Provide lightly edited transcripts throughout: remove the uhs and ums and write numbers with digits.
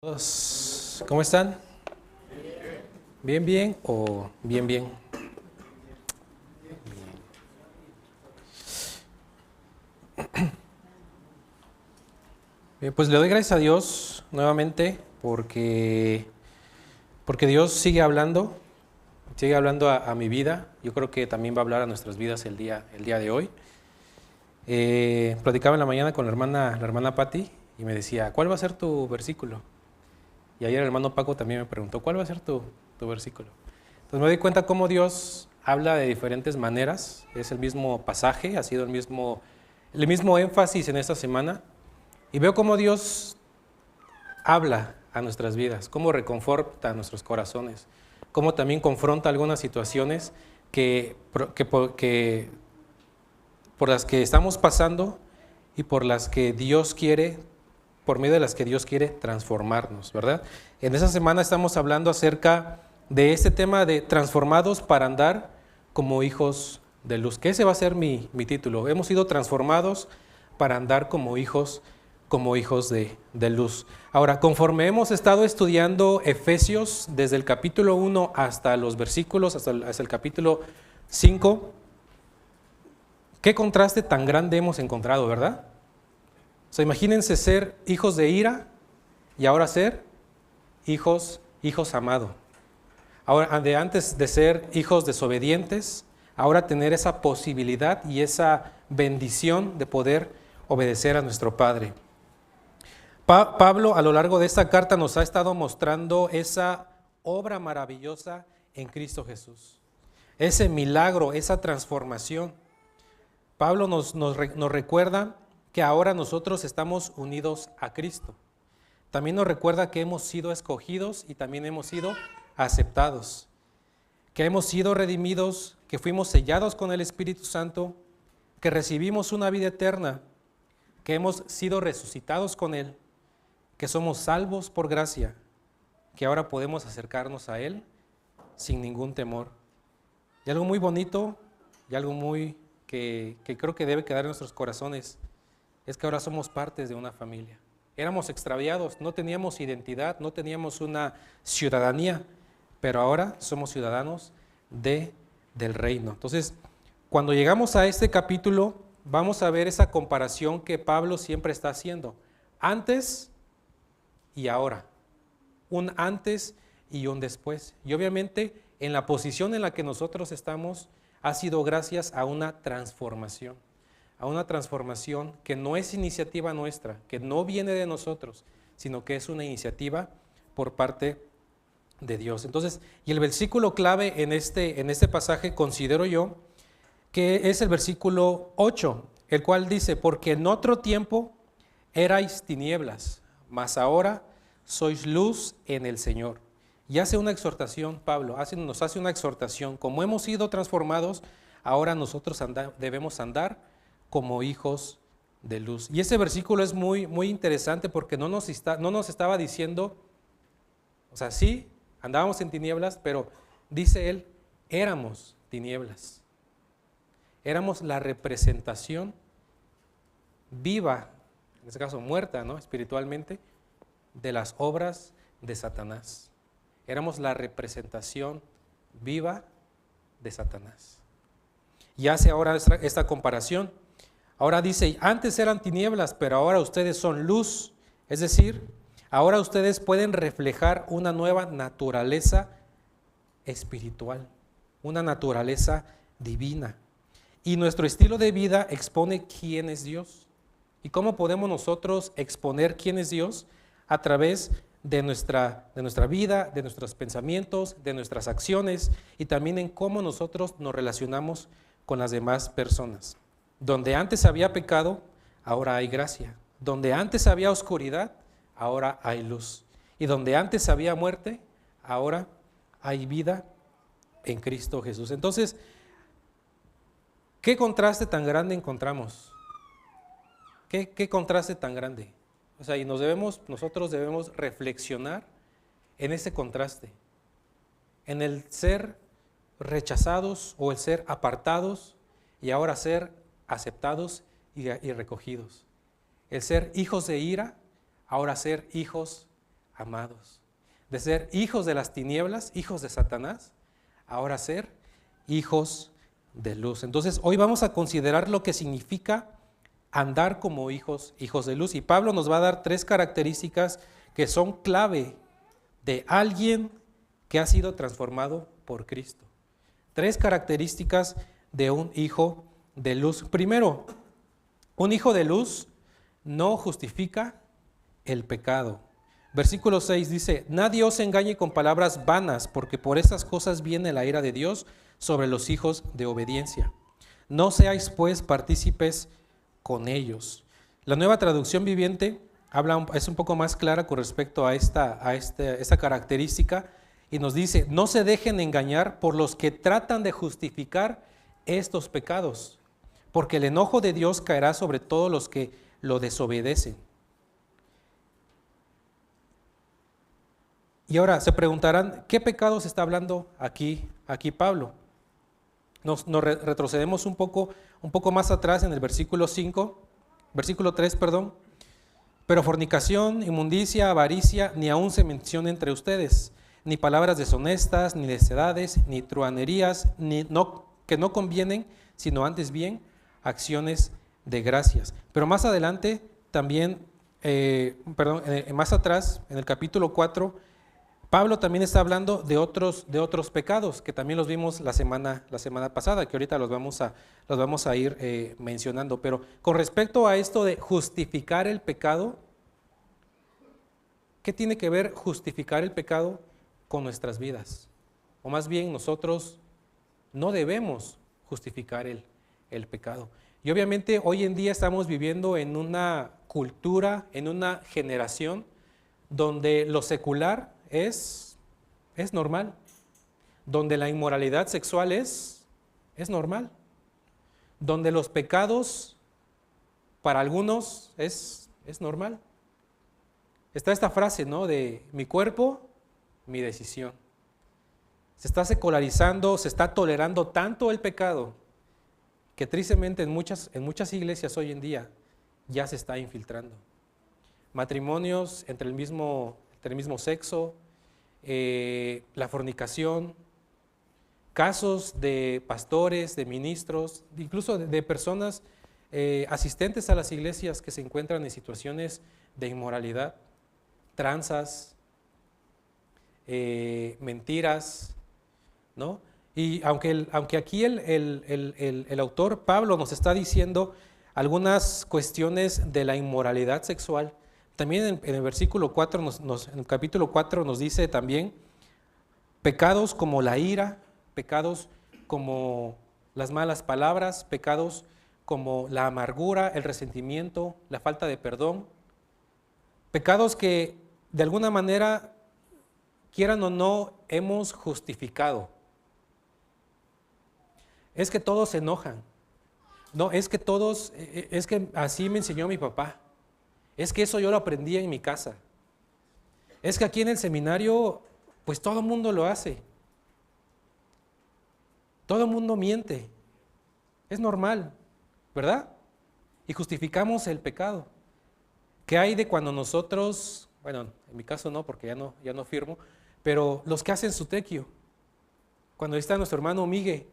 Todos, ¿cómo están? ¿Bien, bien o bien, bien? Bien, pues le doy gracias a Dios nuevamente porque Dios sigue hablando a mi vida. Yo creo que también va a hablar a nuestras vidas el día de hoy. Platicaba en la mañana con la hermana Patti y me decía, ¿cuál va a ser tu versículo? Y ayer el hermano Paco también me preguntó, ¿cuál va a ser tu versículo? Entonces me doy cuenta cómo Dios habla de diferentes maneras. Es el mismo pasaje, ha sido el mismo énfasis en esta semana. Y veo cómo Dios habla a nuestras vidas, cómo reconforta a nuestros corazones, cómo también confronta algunas situaciones que por las que estamos pasando y por las que Dios quiere, por medio de las que Dios quiere transformarnos, ¿verdad? En esa semana estamos hablando acerca de este tema de transformados para andar como hijos de luz, que ese va a ser mi título. Hemos sido transformados para andar como hijos de luz. Ahora, conforme hemos estado estudiando Efesios desde el capítulo 1 hasta los versículos, hasta el capítulo 5, qué contraste tan grande hemos encontrado, ¿verdad? O sea, imagínense ser hijos de ira y ahora ser hijos amados. Ahora, antes de ser hijos desobedientes, ahora tener esa posibilidad y esa bendición de poder obedecer a nuestro Padre. Pablo a lo largo de esta carta nos ha estado mostrando esa obra maravillosa en Cristo Jesús, ese milagro, esa transformación. Pablo nos recuerda que ahora nosotros estamos unidos a Cristo. También nos recuerda que hemos sido escogidos y también hemos sido aceptados, que hemos sido redimidos, que fuimos sellados con el Espíritu Santo, que recibimos una vida eterna, que hemos sido resucitados con Él, que somos salvos por gracia, que ahora podemos acercarnos a Él sin ningún temor. Y algo muy bonito y algo muy que creo que debe quedar en nuestros corazones es que ahora somos partes de una familia. Éramos extraviados, no teníamos identidad, no teníamos una ciudadanía, pero ahora somos ciudadanos del reino. Entonces, cuando llegamos a este capítulo, vamos a ver esa comparación que Pablo siempre está haciendo. Antes y ahora. Un antes y un después. Y obviamente, en la posición en la que nosotros estamos, ha sido gracias a una transformación. A una transformación que no es iniciativa nuestra, que no viene de nosotros, sino que es una iniciativa por parte de Dios. Entonces, y el versículo clave en este pasaje considero yo que es el versículo 8, el cual dice, porque en otro tiempo erais tinieblas, mas ahora sois luz en el Señor. Y hace una exhortación, Pablo, nos hace una exhortación, como hemos sido transformados, ahora nosotros debemos andar como hijos de luz. Y ese versículo es muy, muy interesante porque no nos estaba diciendo, o sea, sí, andábamos en tinieblas, pero dice él, éramos tinieblas. Éramos la representación viva, en este caso muerta, ¿no? Espiritualmente, de las obras de Satanás. Éramos la representación viva de Satanás. Y hace ahora esta comparación. Ahora dice, antes eran tinieblas, pero ahora ustedes son luz. Es decir, ahora ustedes pueden reflejar una nueva naturaleza espiritual, una naturaleza divina. Y nuestro estilo de vida expone quién es Dios. ¿Y cómo podemos nosotros exponer quién es Dios? A través de nuestra vida, de nuestros pensamientos, de nuestras acciones y también en cómo nosotros nos relacionamos con las demás personas. Donde antes había pecado, ahora hay gracia. Donde antes había oscuridad, ahora hay luz. Y donde antes había muerte, ahora hay vida en Cristo Jesús. Entonces, ¿qué contraste tan grande encontramos? ¿Qué contraste tan grande? O sea, y nosotros debemos reflexionar en ese contraste, en el ser rechazados o el ser apartados y ahora ser aceptados y recogidos. El ser hijos de ira, ahora ser hijos amados. De ser hijos de las tinieblas, hijos de Satanás, ahora ser hijos de luz. Entonces, hoy vamos a considerar lo que significa andar como hijos de luz. Y Pablo nos va a dar 3 características que son clave de alguien que ha sido transformado por Cristo. 3 características de un hijo de luz. Primero, un hijo de luz no justifica el pecado. Versículo 6 dice: nadie os engañe con palabras vanas, porque por esas cosas viene la ira de Dios sobre los hijos de obediencia. No seáis pues partícipes con ellos. La Nueva Traducción Viviente es un poco más clara con respecto a esta característica y nos dice: no se dejen engañar por los que tratan de justificar estos pecados, porque el enojo de Dios caerá sobre todos los que lo desobedecen. Y ahora se preguntarán, ¿qué pecados está hablando aquí Pablo? Nos retrocedemos un poco más atrás en el versículo 3, pero fornicación, inmundicia, avaricia, ni aun se menciona entre ustedes, ni palabras deshonestas, ni necedades, ni truhanerías, que no convienen, sino antes bien acciones de gracias. Pero más adelante también, más atrás, en el capítulo 4, Pablo también está hablando de otros pecados que también los vimos la semana pasada, que ahorita los vamos a ir mencionando. Pero con respecto a esto de justificar el pecado, ¿qué tiene que ver justificar el pecado con nuestras vidas? O más bien, nosotros no debemos justificar el pecado. Y obviamente hoy en día estamos viviendo en una cultura, en una generación donde lo secular es normal, donde la inmoralidad sexual es normal, donde los pecados para algunos es normal. Está esta frase, ¿no? De mi cuerpo, mi decisión. Se está secularizando, se está tolerando tanto el pecado que tristemente en muchas iglesias hoy en día ya se está infiltrando. Matrimonios entre el mismo sexo, la fornicación, casos de pastores, de ministros, incluso de personas asistentes a las iglesias que se encuentran en situaciones de inmoralidad, tranzas, mentiras, ¿no? Y aunque aquí el autor Pablo nos está diciendo algunas cuestiones de la inmoralidad sexual, también en el versículo 4, en el capítulo 4 nos dice también pecados como la ira, pecados como las malas palabras, pecados como la amargura, el resentimiento, la falta de perdón, pecados que de alguna manera, quieran o no, hemos justificado. Es que todos se enojan, no, es que así me enseñó mi papá. Es que eso yo lo aprendí en mi casa. Es que aquí en el seminario, pues todo el mundo lo hace. Todo el mundo miente. Es normal, ¿verdad? Y justificamos el pecado. ¿Qué hay de cuando nosotros, bueno, en mi caso no, porque ya no firmo, pero los que hacen su tequio, cuando está nuestro hermano Migue,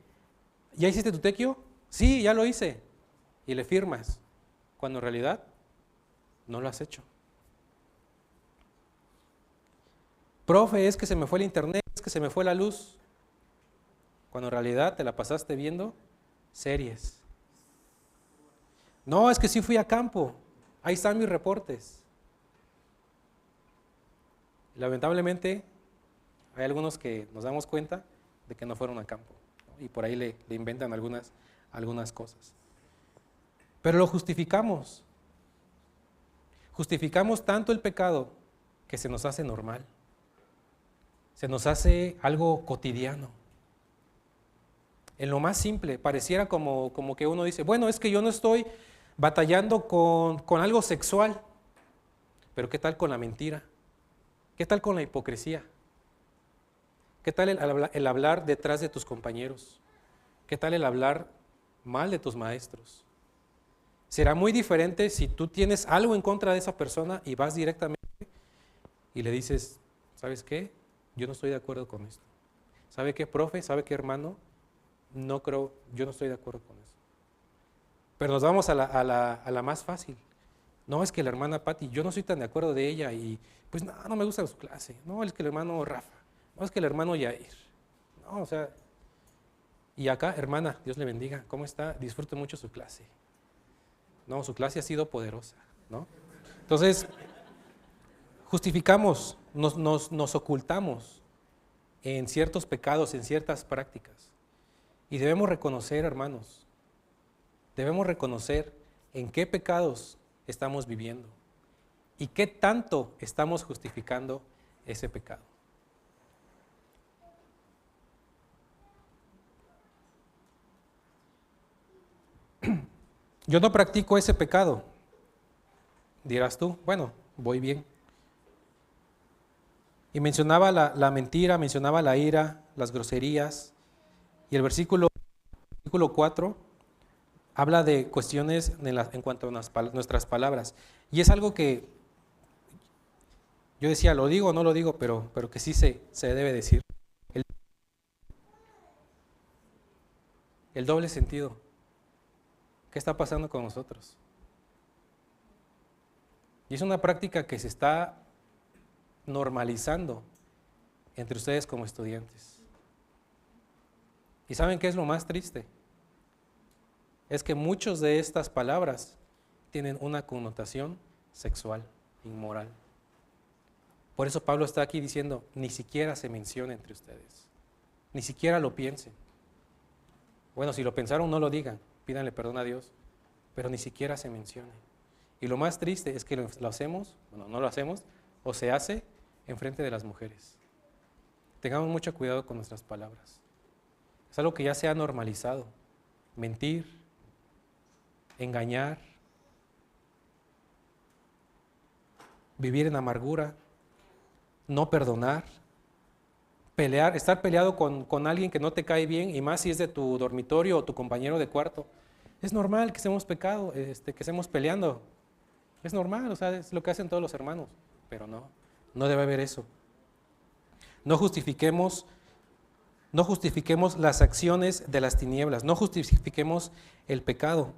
¿ya hiciste tu tequio? Sí, ya lo hice. Y le firmas, cuando en realidad no lo has hecho. Profe, es que se me fue el internet, es que se me fue la luz. Cuando en realidad te la pasaste viendo series. No, es que sí fui a campo. Ahí están mis reportes. Lamentablemente, hay algunos que nos damos cuenta de que no fueron a campo, ¿no? Y por ahí le inventan algunas cosas. Pero lo justificamos. Justificamos tanto el pecado que se nos hace normal. Se nos hace algo cotidiano. En lo más simple, pareciera como que uno dice, bueno, es que yo no estoy batallando con algo sexual, pero ¿qué tal con la mentira? ¿Qué tal con la hipocresía? ¿Qué tal el hablar detrás de tus compañeros? ¿Qué tal el hablar mal de tus maestros? Será muy diferente si tú tienes algo en contra de esa persona y vas directamente y le dices, ¿sabes qué? Yo no estoy de acuerdo con esto. ¿Sabe qué, profe? ¿Sabe qué, hermano? No creo, yo no estoy de acuerdo con eso. Pero nos vamos a la más fácil. No, es que la hermana Patti, yo no soy tan de acuerdo de ella y pues no, no me gusta su clase. No, es que el hermano Rafa. No, es que el hermano Yair. No, o sea, y acá, hermana, Dios le bendiga, ¿cómo está? Disfruto mucho su clase. No, su clase ha sido poderosa, ¿no? Entonces, justificamos, nos ocultamos en ciertos pecados, en ciertas prácticas. Y debemos reconocer, hermanos, debemos reconocer en qué pecados estamos viviendo y qué tanto estamos justificando ese pecado. Yo no practico ese pecado, dirás tú, bueno, voy bien. Y mencionaba la mentira, mencionaba la ira, las groserías, y el versículo 4 habla de cuestiones en cuanto a nuestras palabras. Y es algo que yo decía, lo digo o no lo digo, pero que sí se debe decir. El doble sentido. ¿Qué está pasando con nosotros? Y es una práctica que se está normalizando entre ustedes como estudiantes. ¿Y saben qué es lo más triste? Es que muchas de estas palabras tienen una connotación sexual, inmoral. Por eso Pablo está aquí diciendo, ni siquiera se menciona entre ustedes, ni siquiera lo piensen. Bueno, si lo pensaron, no lo digan, pídanle perdón a Dios, pero ni siquiera se mencione. Y lo más triste es que lo hacemos, bueno, no lo hacemos, o se hace enfrente de las mujeres. Tengamos mucho cuidado con nuestras palabras. Es algo que ya se ha normalizado. Mentir, engañar, vivir en amargura, no perdonar, pelear, estar peleado con alguien que no te cae bien, y más si es de tu dormitorio o tu compañero de cuarto. Es normal que estemos pecado, que estemos peleando. Es normal, o sea, es lo que hacen todos los hermanos, pero no debe haber eso. No justifiquemos las acciones de las tinieblas, no justifiquemos el pecado.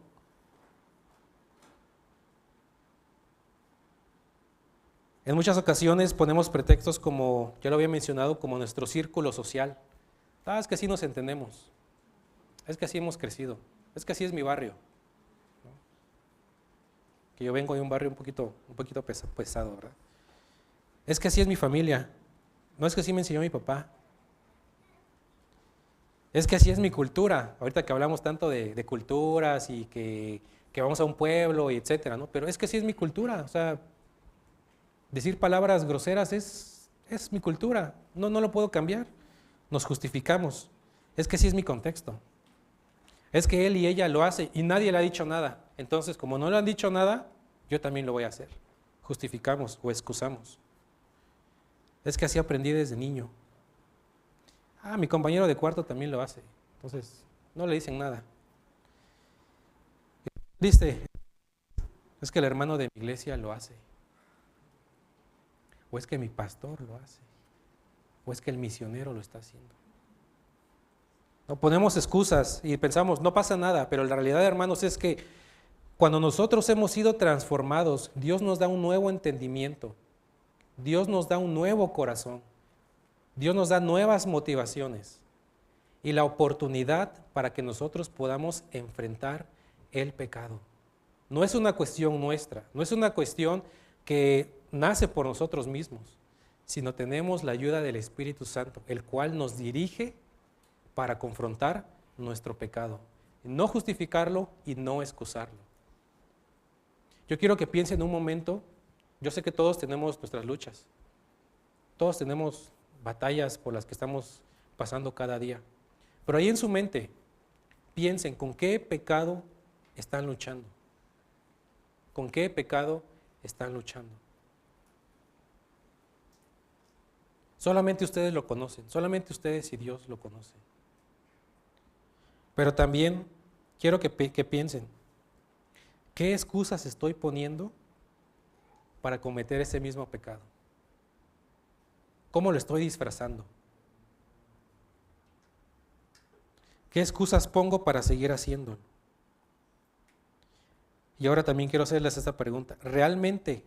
En muchas ocasiones ponemos pretextos como, ya lo había mencionado, como nuestro círculo social. Es que así nos entendemos, es que así hemos crecido, es que así es mi barrio. Que yo vengo de un barrio un poquito pesado, ¿verdad? Es que así es mi familia, no es que así me enseñó mi papá. Es que así es mi cultura, ahorita que hablamos tanto de culturas y que vamos a un pueblo y etcétera, ¿no? Pero es que así es mi cultura, o sea, decir palabras groseras es mi cultura, no lo puedo cambiar. Nos justificamos, es que así es mi contexto. Es que él y ella lo hacen y nadie le ha dicho nada. Entonces, como no le han dicho nada, yo también lo voy a hacer. Justificamos o excusamos. Es que así aprendí desde niño. Mi compañero de cuarto también lo hace. Entonces, no le dicen nada. Triste, es que el hermano de mi iglesia lo hace. O es que mi pastor lo hace. O es que el misionero lo está haciendo. No ponemos excusas y pensamos, no pasa nada, pero la realidad, hermanos, es que cuando nosotros hemos sido transformados, Dios nos da un nuevo entendimiento, Dios nos da un nuevo corazón, Dios nos da nuevas motivaciones y la oportunidad para que nosotros podamos enfrentar el pecado. No es una cuestión nuestra, no es una cuestión que nace por nosotros mismos, sino tenemos la ayuda del Espíritu Santo, el cual nos dirige para confrontar nuestro pecado, no justificarlo y no excusarlo. Yo quiero que piensen un momento, yo sé que todos tenemos nuestras luchas, todos tenemos batallas por las que estamos pasando cada día, pero ahí en su mente, piensen con qué pecado están luchando, con qué pecado están luchando. Solamente ustedes lo conocen, solamente ustedes y Dios lo conocen. Pero también quiero que piensen, ¿qué excusas estoy poniendo para cometer ese mismo pecado? ¿Cómo lo estoy disfrazando? ¿Qué excusas pongo para seguir haciéndolo? Y ahora también quiero hacerles esta pregunta. ¿Realmente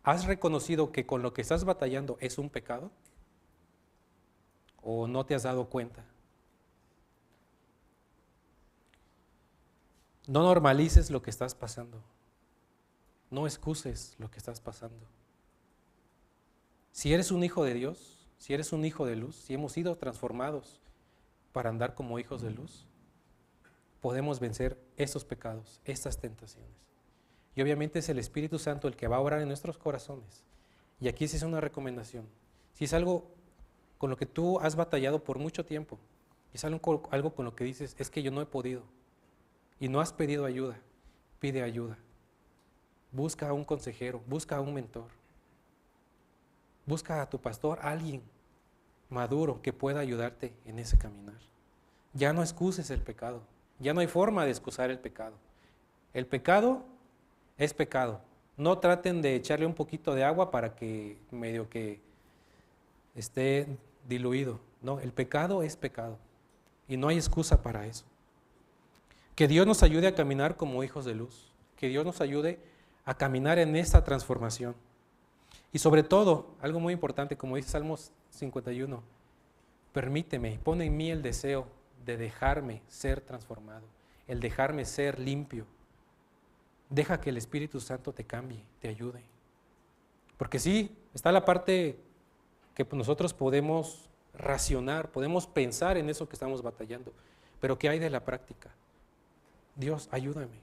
has reconocido que con lo que estás batallando es un pecado? ¿O no te has dado cuenta? No normalices lo que estás pasando. No excuses lo que estás pasando. Si eres un hijo de Dios, si eres un hijo de luz, si hemos sido transformados para andar como hijos de luz, podemos vencer estos pecados, estas tentaciones. Y obviamente es el Espíritu Santo el que va a obrar en nuestros corazones. Y aquí sí es una recomendación. Si es algo con lo que tú has batallado por mucho tiempo, es algo con lo que dices, es que yo no he podido, y no has pedido ayuda, pide ayuda. Busca a un consejero, busca a un mentor. Busca a tu pastor, alguien maduro que pueda ayudarte en ese caminar. Ya no excuses el pecado. Ya no hay forma de excusar el pecado. El pecado es pecado. No traten de echarle un poquito de agua para que medio que esté diluido. No, el pecado es pecado. Y no hay excusa para eso. Que Dios nos ayude a caminar como hijos de luz. Que Dios nos ayude a caminar en esta transformación. Y sobre todo, algo muy importante, como dice Salmos 51, permíteme, pon en mí el deseo de dejarme ser transformado, el dejarme ser limpio. Deja que el Espíritu Santo te cambie, te ayude. Porque sí, está la parte que nosotros podemos racionar, podemos pensar en eso que estamos batallando, pero ¿qué hay de la práctica? Dios, ayúdame.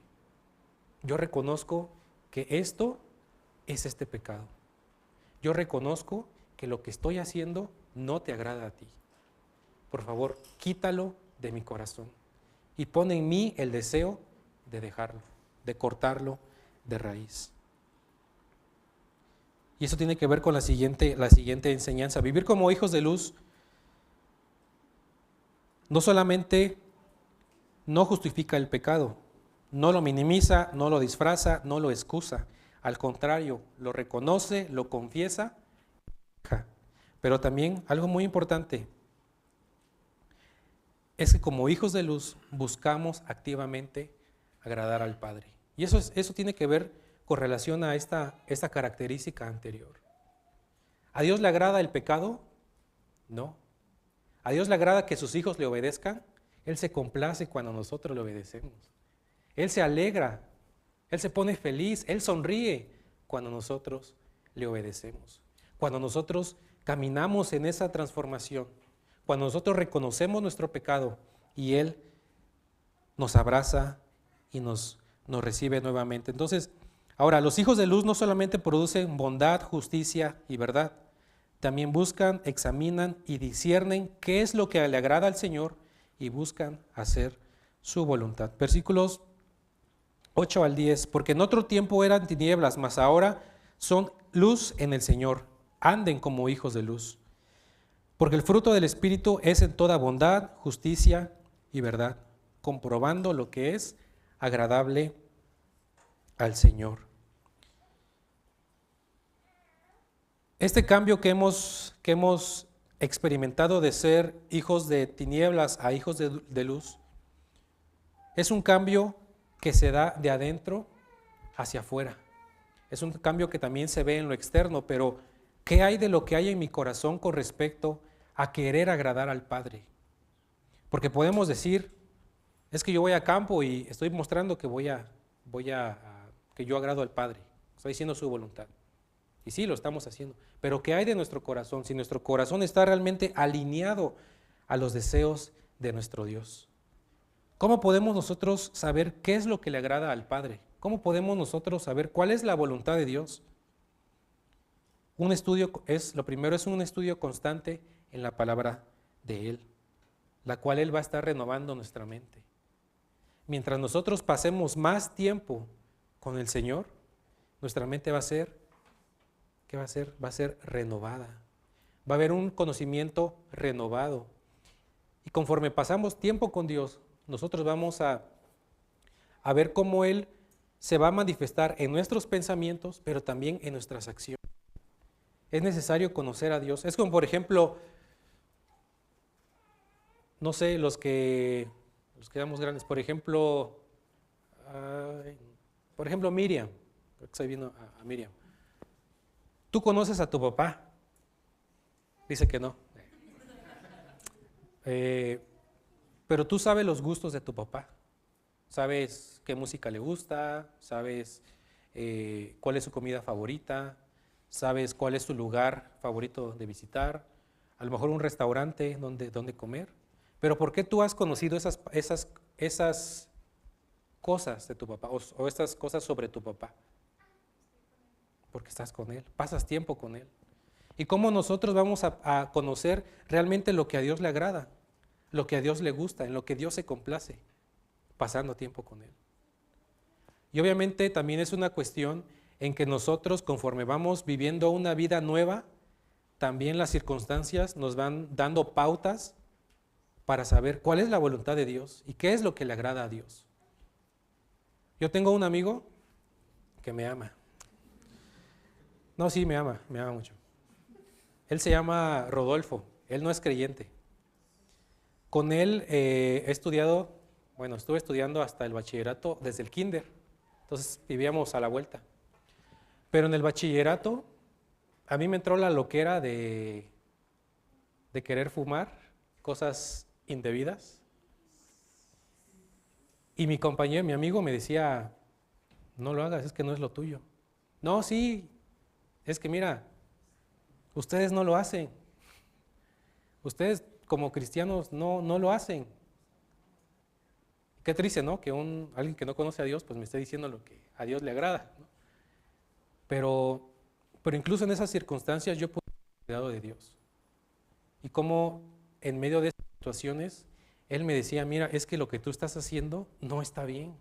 Yo reconozco que esto es este pecado. Yo reconozco que lo que estoy haciendo no te agrada a ti. Por favor, quítalo de mi corazón y pon en mí el deseo de dejarlo, de cortarlo de raíz. Y eso tiene que ver con la siguiente enseñanza. Vivir como hijos de luz no solamente no justifica el pecado, no lo minimiza, no lo disfraza, no lo excusa. Al contrario, lo reconoce, lo confiesa. Pero también algo muy importante es que como hijos de luz buscamos activamente agradar al Padre. Y eso tiene que ver con relación a esta característica anterior. ¿A Dios le agrada el pecado? No. ¿A Dios le agrada que sus hijos le obedezcan? Él se complace cuando nosotros le obedecemos. Él se alegra, Él se pone feliz, Él sonríe cuando nosotros le obedecemos. Cuando nosotros caminamos en esa transformación, cuando nosotros reconocemos nuestro pecado y Él nos abraza y nos recibe nuevamente. Entonces, ahora, los hijos de luz no solamente producen bondad, justicia y verdad, también buscan, examinan y disciernen qué es lo que le agrada al Señor y buscan hacer su voluntad. Versículos 8 al 10, porque en otro tiempo eran tinieblas, mas ahora son luz en el Señor. Anden como hijos de luz. Porque el fruto del Espíritu es en toda bondad, justicia y verdad, comprobando lo que es agradable al Señor. Este cambio que hemos experimentado de ser hijos de tinieblas a hijos de luz, es un cambio que se da de adentro hacia afuera. Es un cambio que también se ve en lo externo, pero ¿qué hay de lo que hay en mi corazón con respecto a querer agradar al Padre? Porque podemos decir, es que yo voy a campo y estoy mostrando que que yo agrado al Padre, estoy haciendo su voluntad. Y sí, lo estamos haciendo. Pero ¿qué hay de nuestro corazón? Si nuestro corazón está realmente alineado a los deseos de nuestro Dios. ¿Cómo podemos nosotros saber qué es lo que le agrada al Padre? ¿Cómo podemos nosotros saber cuál es la voluntad de Dios? Lo primero es un estudio constante en la palabra de Él, la cual Él va a estar renovando nuestra mente. Mientras nosotros pasemos más tiempo con el Señor, nuestra mente va a ser, ¿qué va a ser? Va a ser renovada. Va a haber un conocimiento renovado. Y conforme pasamos tiempo con Dios, nosotros vamos a ver cómo Él se va a manifestar en nuestros pensamientos, pero también en nuestras acciones. Es necesario conocer a Dios. Es como, por ejemplo, no sé, los que éramos grandes, por ejemplo Miriam, creo que estoy viendo a Miriam. ¿Tú conoces a tu papá? Dice que no. Pero tú sabes los gustos de tu papá. Sabes qué música le gusta, sabes cuál es su comida favorita, sabes cuál es su lugar favorito de visitar, a lo mejor un restaurante donde comer. Pero ¿por qué tú has conocido esas cosas de tu papá o estas cosas sobre tu papá? Porque estás con él, pasas tiempo con él. ¿Y cómo nosotros vamos a conocer realmente lo que a Dios le agrada, lo que a Dios le gusta, en lo que Dios se complace? Pasando tiempo con él. Y obviamente también es una cuestión en que nosotros, conforme vamos viviendo una vida nueva, también las circunstancias nos van dando pautas para saber cuál es la voluntad de Dios y qué es lo que le agrada a Dios. Yo tengo un amigo que me ama. No, sí, me ama mucho. Él se llama Rodolfo, él no es creyente. Con él estuve estudiando hasta el bachillerato desde el kinder, entonces vivíamos a la vuelta. Pero en el bachillerato a mí me entró la loquera de querer fumar cosas indebidas. Y mi compañero, mi amigo me decía, no lo hagas, es que no es lo tuyo. No, sí, es que mira, ustedes no lo hacen. Ustedes como cristianos no lo hacen. Qué triste, ¿no? Que alguien que no conoce a Dios pues me esté diciendo lo que a Dios le agrada, ¿no? Pero incluso en esas circunstancias yo pude tener cuidado de Dios. Y como en medio de esas situaciones, Él me decía, mira, es que lo que tú estás haciendo no está bien.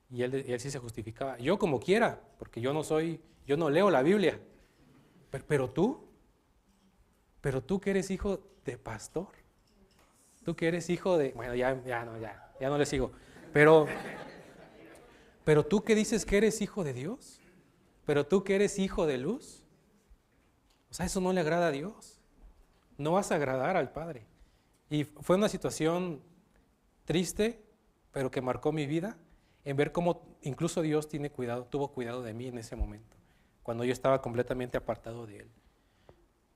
Y él sí se justificaba. Yo como quiera, porque yo no leo la Biblia. Pero tú que eres hijo de pastor, tú que eres hijo de, bueno, ya no le sigo. Pero tú que dices que eres hijo de Dios, pero tú que eres hijo de luz, o sea, eso no le agrada a Dios. No vas a agradar al Padre. Y fue una situación triste, pero que marcó mi vida, en ver cómo incluso Dios tuvo cuidado de mí en ese momento, cuando yo estaba completamente apartado de Él.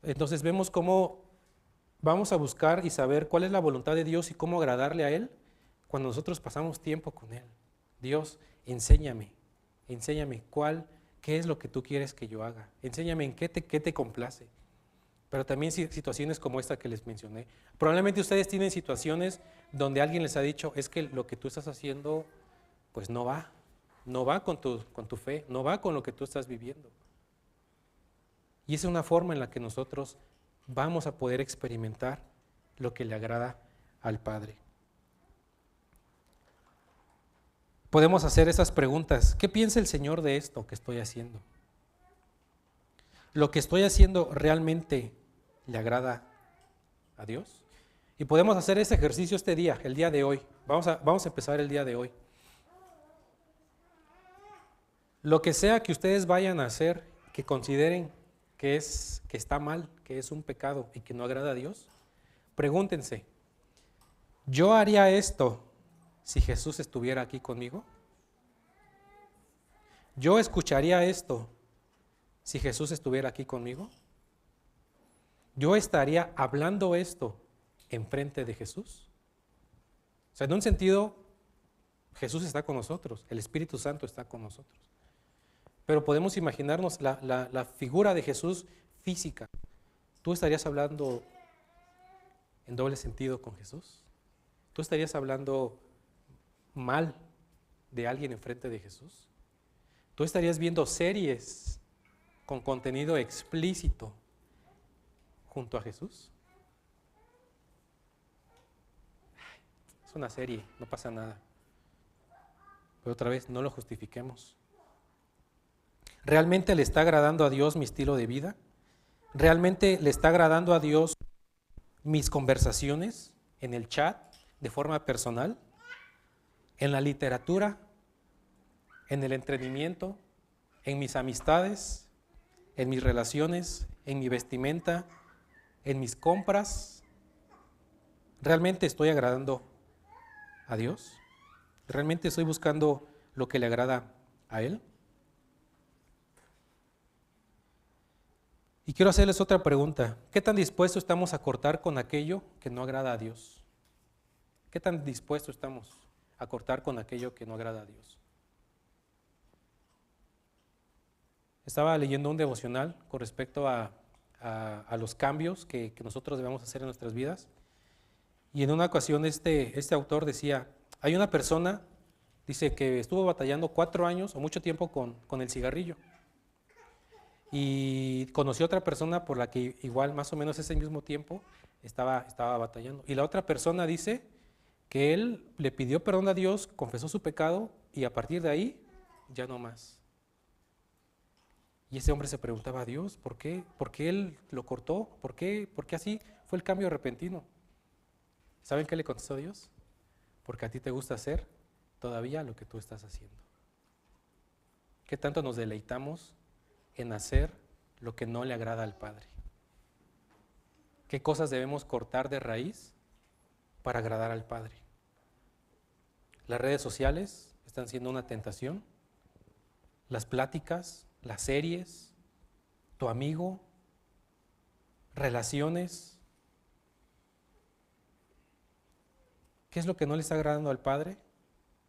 Entonces vemos cómo vamos a buscar y saber cuál es la voluntad de Dios y cómo agradarle a Él cuando nosotros pasamos tiempo con Él. Dios, enséñame qué es lo que tú quieres que yo haga. Enséñame en qué te complace. Pero también situaciones como esta que les mencioné. Probablemente ustedes tienen situaciones donde alguien les ha dicho, es que lo que tú estás haciendo, pues no va con tu fe, no va con lo que tú estás viviendo. Y esa es una forma en la que nosotros vamos a poder experimentar lo que le agrada al Padre. Podemos hacer esas preguntas. ¿Qué piensa el Señor de esto que estoy haciendo? ¿Lo que estoy haciendo realmente le agrada a Dios? Y podemos hacer ese ejercicio el día de hoy. Vamos a empezar el día de hoy. Lo que sea que ustedes vayan a hacer, que consideren que está mal, que es un pecado y que no agrada a Dios, pregúntense, ¿yo haría esto si Jesús estuviera aquí conmigo? ¿Yo escucharía esto si Jesús estuviera aquí conmigo? ¿Yo estaría hablando esto enfrente de Jesús? O sea, en un sentido, Jesús está con nosotros, el Espíritu Santo está con nosotros. Pero podemos imaginarnos la figura de Jesús física. ¿Tú estarías hablando en doble sentido con Jesús? ¿Tú estarías hablando mal de alguien enfrente de Jesús? ¿Tú estarías viendo series con contenido explícito junto a Jesús? Es una serie, no pasa nada. Pero otra vez, no lo justifiquemos. ¿Realmente le está agradando a Dios mi estilo de vida? ¿Realmente le está agradando a Dios mis conversaciones en el chat de forma personal? ¿En la literatura? ¿En el entretenimiento? ¿En mis amistades? en mis relaciones, en mi vestimenta, en mis compras. ¿Realmente estoy agradando a Dios? ¿Realmente estoy buscando lo que le agrada a Él? Y quiero hacerles otra pregunta. ¿Qué tan dispuestos estamos a cortar con aquello que no agrada a Dios? ¿Qué tan dispuestos estamos a cortar con aquello que no agrada a Dios? Estaba leyendo un devocional con respecto a los cambios que nosotros debemos hacer en nuestras vidas. Y en una ocasión este autor decía, hay una persona, dice que estuvo batallando 4 años o mucho tiempo con el cigarrillo. Y conoció a otra persona por la que igual más o menos ese mismo tiempo estaba batallando. Y la otra persona dice que él le pidió perdón a Dios, confesó su pecado y a partir de ahí ya no más. Y ese hombre se preguntaba a Dios, ¿por qué? ¿Por qué él lo cortó? ¿Por qué así fue el cambio repentino? ¿Saben qué le contestó Dios? Porque a ti te gusta hacer todavía lo que tú estás haciendo. ¿Qué tanto nos deleitamos en hacer lo que no le agrada al Padre? ¿Qué cosas debemos cortar de raíz para agradar al Padre? Las redes sociales están siendo una tentación. Las pláticas, las series, tu amigo, relaciones. ¿Qué es lo que no le está agradando al Padre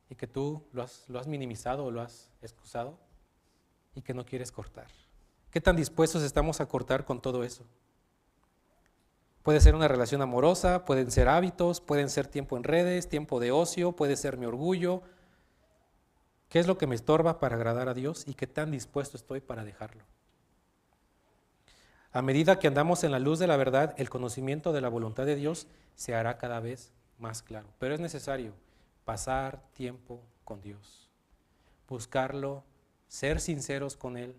y que tú lo has minimizado o lo has excusado y que no quieres cortar? ¿Qué tan dispuestos estamos a cortar con todo eso? Puede ser una relación amorosa, pueden ser hábitos, pueden ser tiempo en redes, tiempo de ocio, puede ser mi orgullo. ¿Qué es lo que me estorba para agradar a Dios y qué tan dispuesto estoy para dejarlo? A medida que andamos en la luz de la verdad, el conocimiento de la voluntad de Dios se hará cada vez más claro. Pero es necesario pasar tiempo con Dios, buscarlo, ser sinceros con Él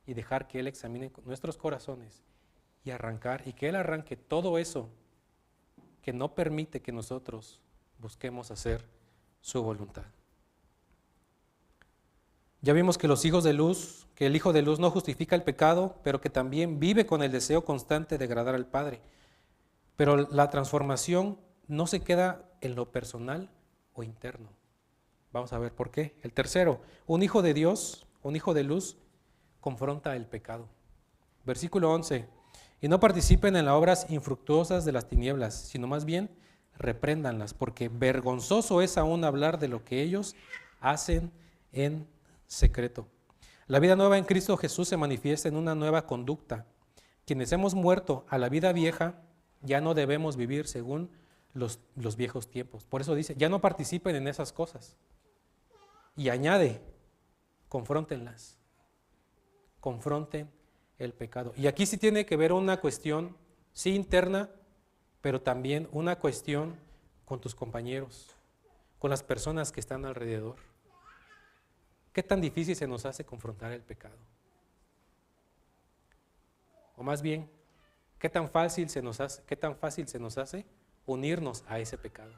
y dejar que Él examine nuestros corazones y que Él arranque todo eso que no permite que nosotros busquemos hacer su voluntad. Ya vimos que que el Hijo de Luz no justifica el pecado, pero que también vive con el deseo constante de agradar al Padre. Pero la transformación no se queda en lo personal o interno. Vamos a ver por qué. El tercero, un hijo de Dios, un hijo de luz, confronta el pecado. Versículo 11. Y no participen en las obras infructuosas de las tinieblas, sino más bien repréndanlas, porque vergonzoso es aún hablar de lo que ellos hacen en secreto. La vida nueva en Cristo Jesús se manifiesta en una nueva conducta. Quienes hemos muerto a la vida vieja, ya no debemos vivir según los viejos tiempos. Por eso dice, ya no participen en esas cosas. Y añade, confróntenlas. Confronten el pecado. Y aquí sí tiene que ver una cuestión, sí interna, pero también una cuestión con tus compañeros, con las personas que están alrededor. ¿Qué tan difícil se nos hace confrontar el pecado? O más bien, ¿qué tan fácil se nos hace unirnos a ese pecado?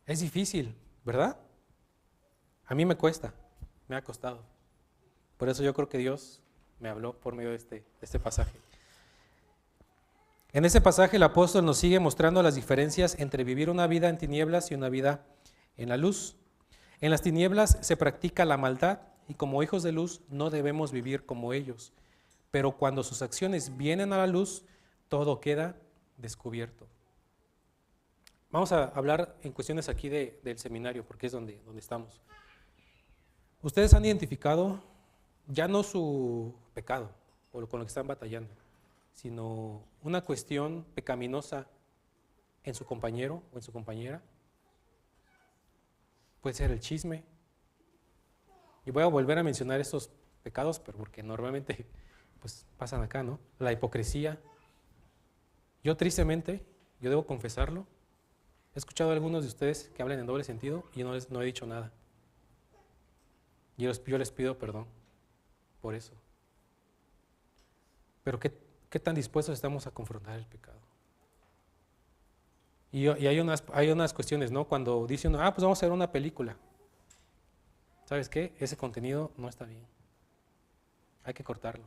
Es difícil, ¿verdad? A mí me cuesta, me ha costado. Por eso yo creo que Dios me habló por medio de este pasaje. En ese pasaje el apóstol nos sigue mostrando las diferencias entre vivir una vida en tinieblas y una vida en la luz. En las tinieblas se practica la maldad y como hijos de luz no debemos vivir como ellos. Pero cuando sus acciones vienen a la luz, todo queda descubierto. Vamos a hablar en cuestiones aquí del seminario, porque es donde estamos. Ustedes han identificado ya no su pecado o con lo que están batallando, sino una cuestión pecaminosa en su compañero o en su compañera. Puede ser el chisme. Y voy a volver a mencionar estos pecados, pero porque normalmente pues, pasan acá, ¿no? La hipocresía. Yo tristemente, yo debo confesarlo, he escuchado a algunos de ustedes que hablan en doble sentido y yo no he dicho nada. Yo les pido perdón por eso. Pero ¿qué tan dispuestos estamos a confrontar el pecado? Y hay unas cuestiones, ¿no? Cuando dice uno, pues vamos a ver una película. ¿Sabes qué? Ese contenido no está bien. hay que cortarlo.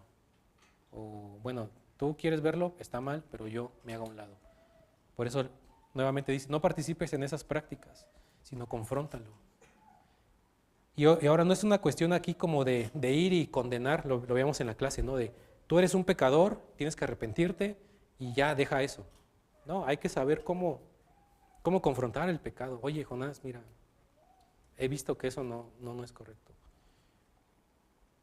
O bueno, tú quieres verlo, está mal, pero yo me hago a un lado. Por eso nuevamente dice, no participes en esas prácticas, sino confróntalo. Y ahora no es una cuestión aquí como de ir y condenar, lo veíamos en la clase, ¿no? De tú eres un pecador, tienes que arrepentirte y ya deja eso. No, hay que saber cómo confrontar el pecado. Oye, Jonás, mira, he visto que eso no es correcto.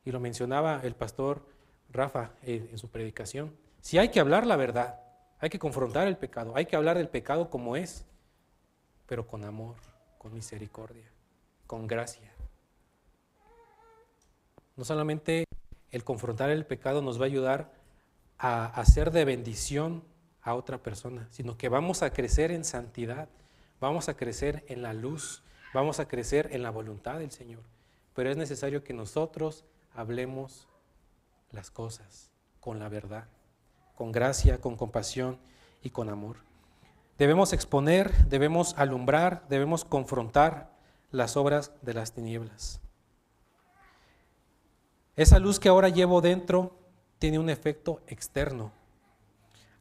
Y lo mencionaba el pastor Rafa en su predicación. Si hay que hablar la verdad, hay que confrontar el pecado, hay que hablar del pecado como es, pero con amor, con misericordia, con gracia. No solamente el confrontar el pecado nos va a ayudar a hacer de bendición a otra persona, sino que vamos a crecer en santidad, vamos a crecer en la luz, vamos a crecer en la voluntad del Señor. Pero es necesario que nosotros hablemos las cosas con la verdad, con gracia, con compasión y con amor. Debemos exponer, debemos alumbrar, debemos confrontar las obras de las tinieblas. Esa luz que ahora llevo dentro tiene un efecto externo.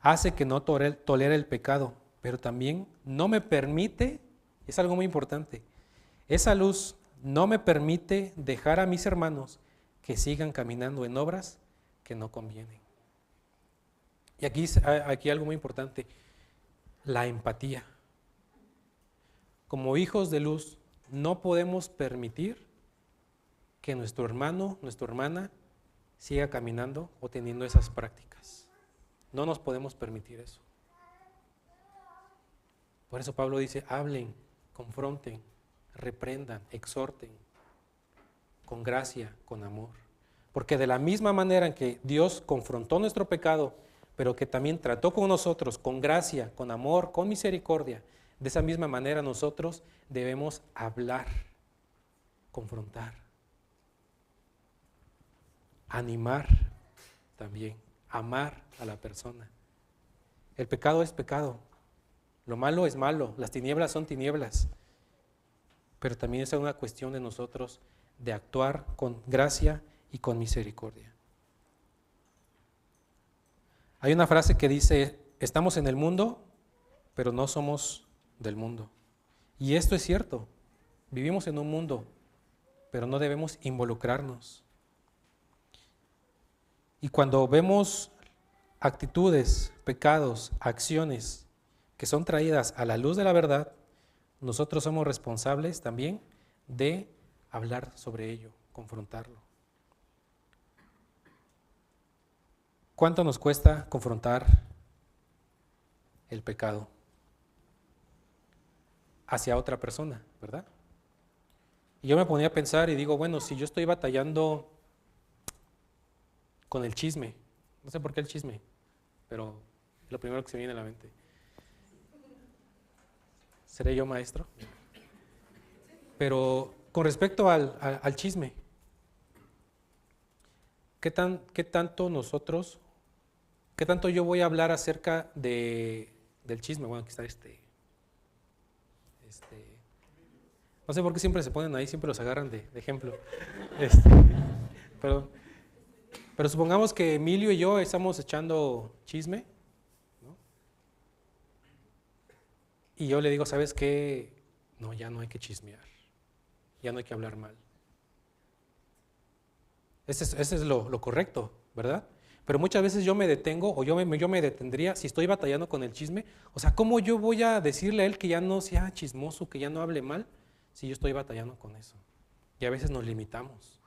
Hace que no tolere el pecado, pero también no me permite, es algo muy importante, esa luz no me permite dejar a mis hermanos que sigan caminando en obras que no convienen. Y aquí algo muy importante, la empatía. Como hijos de luz, no podemos permitir que nuestro hermano, nuestra hermana, siga caminando o teniendo esas prácticas. No nos podemos permitir eso. Por eso Pablo dice, hablen, confronten, reprendan, exhorten, con gracia, con amor. Porque de la misma manera en que Dios confrontó nuestro pecado, pero que también trató con nosotros con gracia, con amor, con misericordia, de esa misma manera nosotros debemos hablar, confrontar, animar también, amar a la persona. El pecado es pecado, lo malo es malo, las tinieblas son tinieblas, pero también es una cuestión de nosotros de actuar con gracia y con misericordia. Hay una frase que dice, estamos en el mundo, pero no somos del mundo. Y esto es cierto, vivimos en un mundo, pero no debemos involucrarnos. Y cuando vemos actitudes, pecados, acciones que son traídas a la luz de la verdad, nosotros somos responsables también de hablar sobre ello, confrontarlo. ¿Cuánto nos cuesta confrontar el pecado hacia otra persona, verdad? Y yo me ponía a pensar y digo, bueno, si yo estoy batallando con el chisme, no sé por qué el chisme, pero es lo primero que se me viene a la mente. ¿Seré yo maestro? Pero con respecto al chisme, ¿qué tanto yo voy a hablar acerca del chisme? Bueno, aquí está no sé por qué siempre se ponen ahí, siempre los agarran de ejemplo. Pero supongamos que Emilio y yo estamos echando chisme, ¿no? Y yo le digo, ¿sabes qué? No, ya no hay que chismear, ya no hay que hablar mal. Ese es lo correcto, ¿verdad? Pero muchas veces yo me detengo o yo me detendría si estoy batallando con el chisme. O sea, ¿cómo yo voy a decirle a él que ya no sea chismoso, que ya no hable mal, si yo estoy batallando con eso? Y a veces nos limitamos.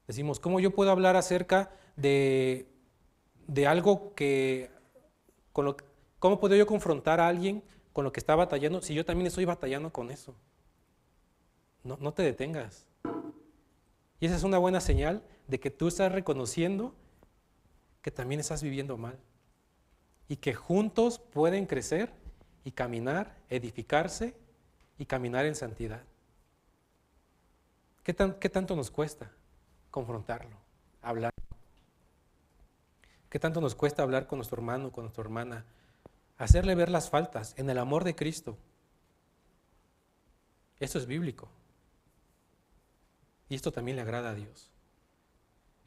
Decimos, ¿cómo yo puedo hablar acerca de algo cómo puedo yo confrontar a alguien con lo que está batallando si yo también estoy batallando con eso? No te detengas. Y esa es una buena señal de que tú estás reconociendo que también estás viviendo mal y que juntos pueden crecer y caminar, edificarse y caminar en santidad. ¿Qué tanto nos cuesta confrontarlo, hablar? ¿Qué tanto nos cuesta hablar con nuestro hermano, con nuestra hermana? Hacerle ver las faltas en el amor de Cristo. Eso es bíblico. Y esto también le agrada a Dios.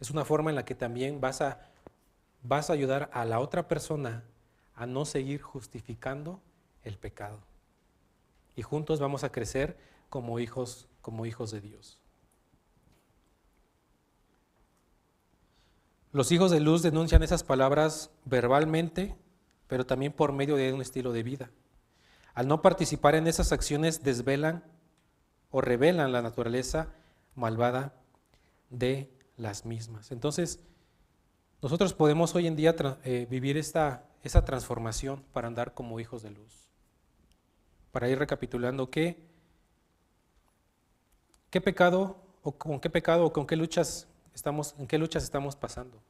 Es una forma en la que también vas a ayudar a la otra persona a no seguir justificando el pecado. Y juntos vamos a crecer como hijos de Dios. Los hijos de luz denuncian esas palabras verbalmente, pero también por medio de un estilo de vida. Al no participar en esas acciones desvelan o revelan la naturaleza malvada de las mismas. Entonces, nosotros podemos hoy en día vivir esa transformación para andar como hijos de luz. Para ir recapitulando, ¿qué pecado o con qué luchas estamos pasando?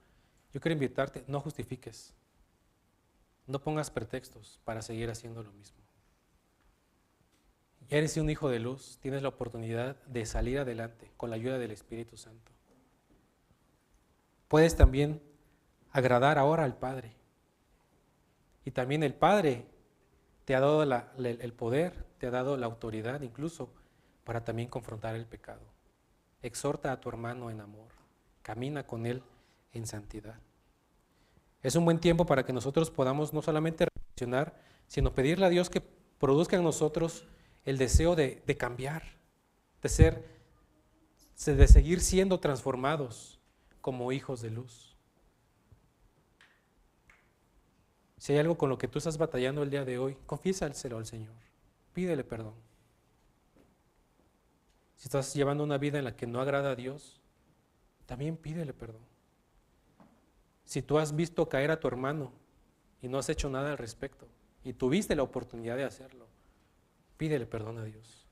Yo quiero invitarte, no justifiques, no pongas pretextos para seguir haciendo lo mismo. Eres un hijo de luz, tienes la oportunidad de salir adelante con la ayuda del Espíritu Santo. Puedes también agradar ahora al Padre. Y también el Padre te ha dado el poder, te ha dado la autoridad incluso para también confrontar el pecado. Exhorta a tu hermano en amor, camina con él en santidad. Es un buen tiempo para que nosotros podamos no solamente reflexionar, sino pedirle a Dios que produzca en nosotros el deseo de cambiar, de seguir siendo transformados como hijos de luz. Si hay algo con lo que tú estás batallando el día de hoy, confiésaselo al Señor, pídele perdón. Si estás llevando una vida en la que no agrada a Dios, también pídele perdón. Si tú has visto caer a tu hermano y no has hecho nada al respecto, y tuviste la oportunidad de hacerlo, pídele perdón a Dios.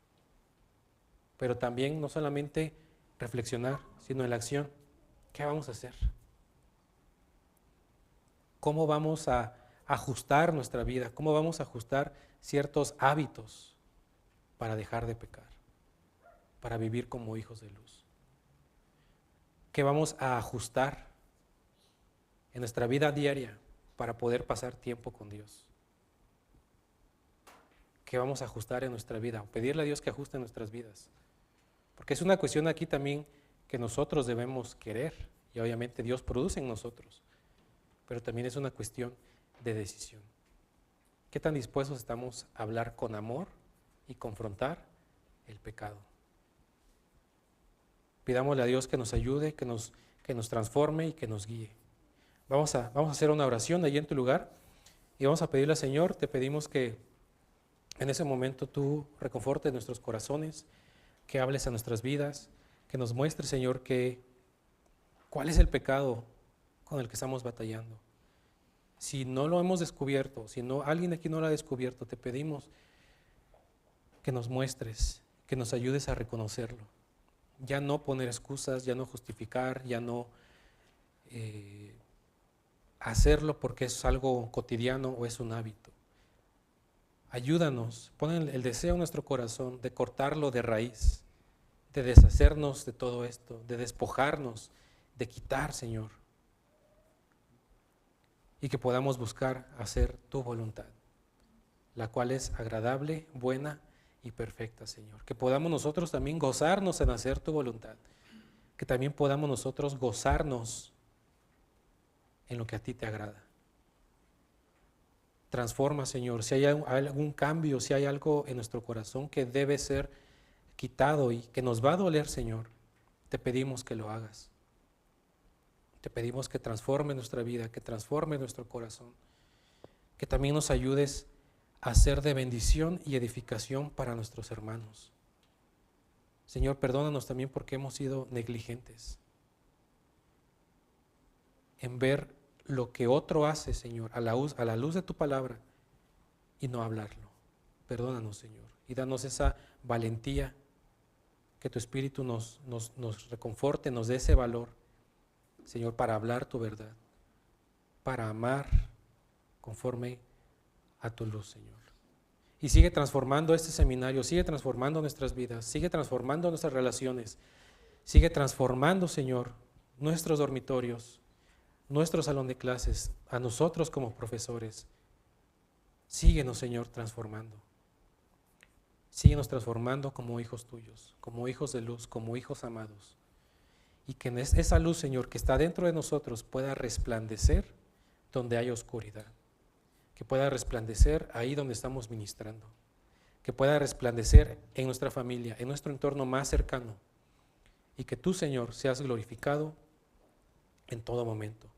Pero también no solamente reflexionar, sino en la acción. ¿Qué vamos a hacer? ¿Cómo vamos a ajustar nuestra vida? ¿Cómo vamos a ajustar ciertos hábitos para dejar de pecar? Para vivir como hijos de luz. ¿Qué vamos a ajustar en nuestra vida diaria para poder pasar tiempo con Dios? ¿Qué vamos a ajustar en nuestra vida? O pedirle a Dios que ajuste nuestras vidas. Porque es una cuestión aquí también que nosotros debemos querer, y obviamente Dios produce en nosotros, pero también es una cuestión de decisión. ¿Qué tan dispuestos estamos a hablar con amor y confrontar el pecado? Pidámosle a Dios que nos ayude, que nos transforme y que nos guíe. Vamos a hacer una oración allí en tu lugar y vamos a pedirle al Señor, te pedimos que en ese momento tú reconfortes nuestros corazones, que hables a nuestras vidas, que nos muestres, Señor, cuál es el pecado con el que estamos batallando. Si no lo hemos descubierto, si no, alguien aquí no lo ha descubierto, te pedimos que nos muestres, que nos ayudes a reconocerlo. Ya no poner excusas, ya no justificar, ya no hacerlo porque es algo cotidiano o es un hábito. Ayúdanos, pon el deseo en nuestro corazón de cortarlo de raíz, de deshacernos de todo esto, de despojarnos, de quitar, Señor, y que podamos buscar hacer tu voluntad, la cual es agradable, buena y perfecta, Señor. Que podamos nosotros también gozarnos en hacer tu voluntad, que también podamos nosotros gozarnos en lo que a ti te agrada. Transforma, Señor, si hay algún cambio, si hay algo en nuestro corazón que debe ser quitado y que nos va a doler, Señor, te pedimos que lo hagas. Te pedimos que transforme nuestra vida, que transforme nuestro corazón, que también nos ayudes a ser de bendición y edificación para nuestros hermanos. Señor, perdónanos también porque hemos sido negligentes en ver lo que otro hace, Señor, a la luz de tu palabra y no hablarlo. Perdónanos, Señor, y danos esa valentía, que tu Espíritu nos reconforte, nos dé ese valor, Señor, para hablar tu verdad, para amar conforme a tu luz, Señor. Y sigue transformando este seminario, sigue transformando nuestras vidas, sigue transformando nuestras relaciones, sigue transformando, Señor, nuestros dormitorios, nuestro salón de clases, a nosotros como profesores. Síguenos, Señor, transformando. Síguenos transformando como hijos tuyos, como hijos de luz, como hijos amados. Y que esa luz, Señor, que está dentro de nosotros pueda resplandecer donde hay oscuridad. Que pueda resplandecer ahí donde estamos ministrando. Que pueda resplandecer en nuestra familia, en nuestro entorno más cercano. Y que tú, Señor, seas glorificado en todo momento.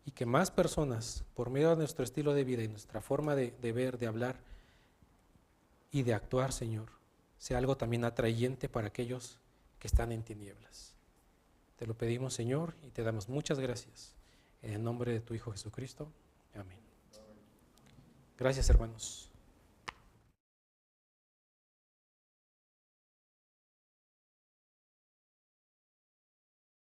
Y que más personas, por medio de nuestro estilo de vida y nuestra forma de ver, de hablar y de actuar, Señor, sea algo también atrayente para aquellos que están en tinieblas. Te lo pedimos, Señor, y te damos muchas gracias. En el nombre de tu Hijo Jesucristo. Amén. Gracias, hermanos.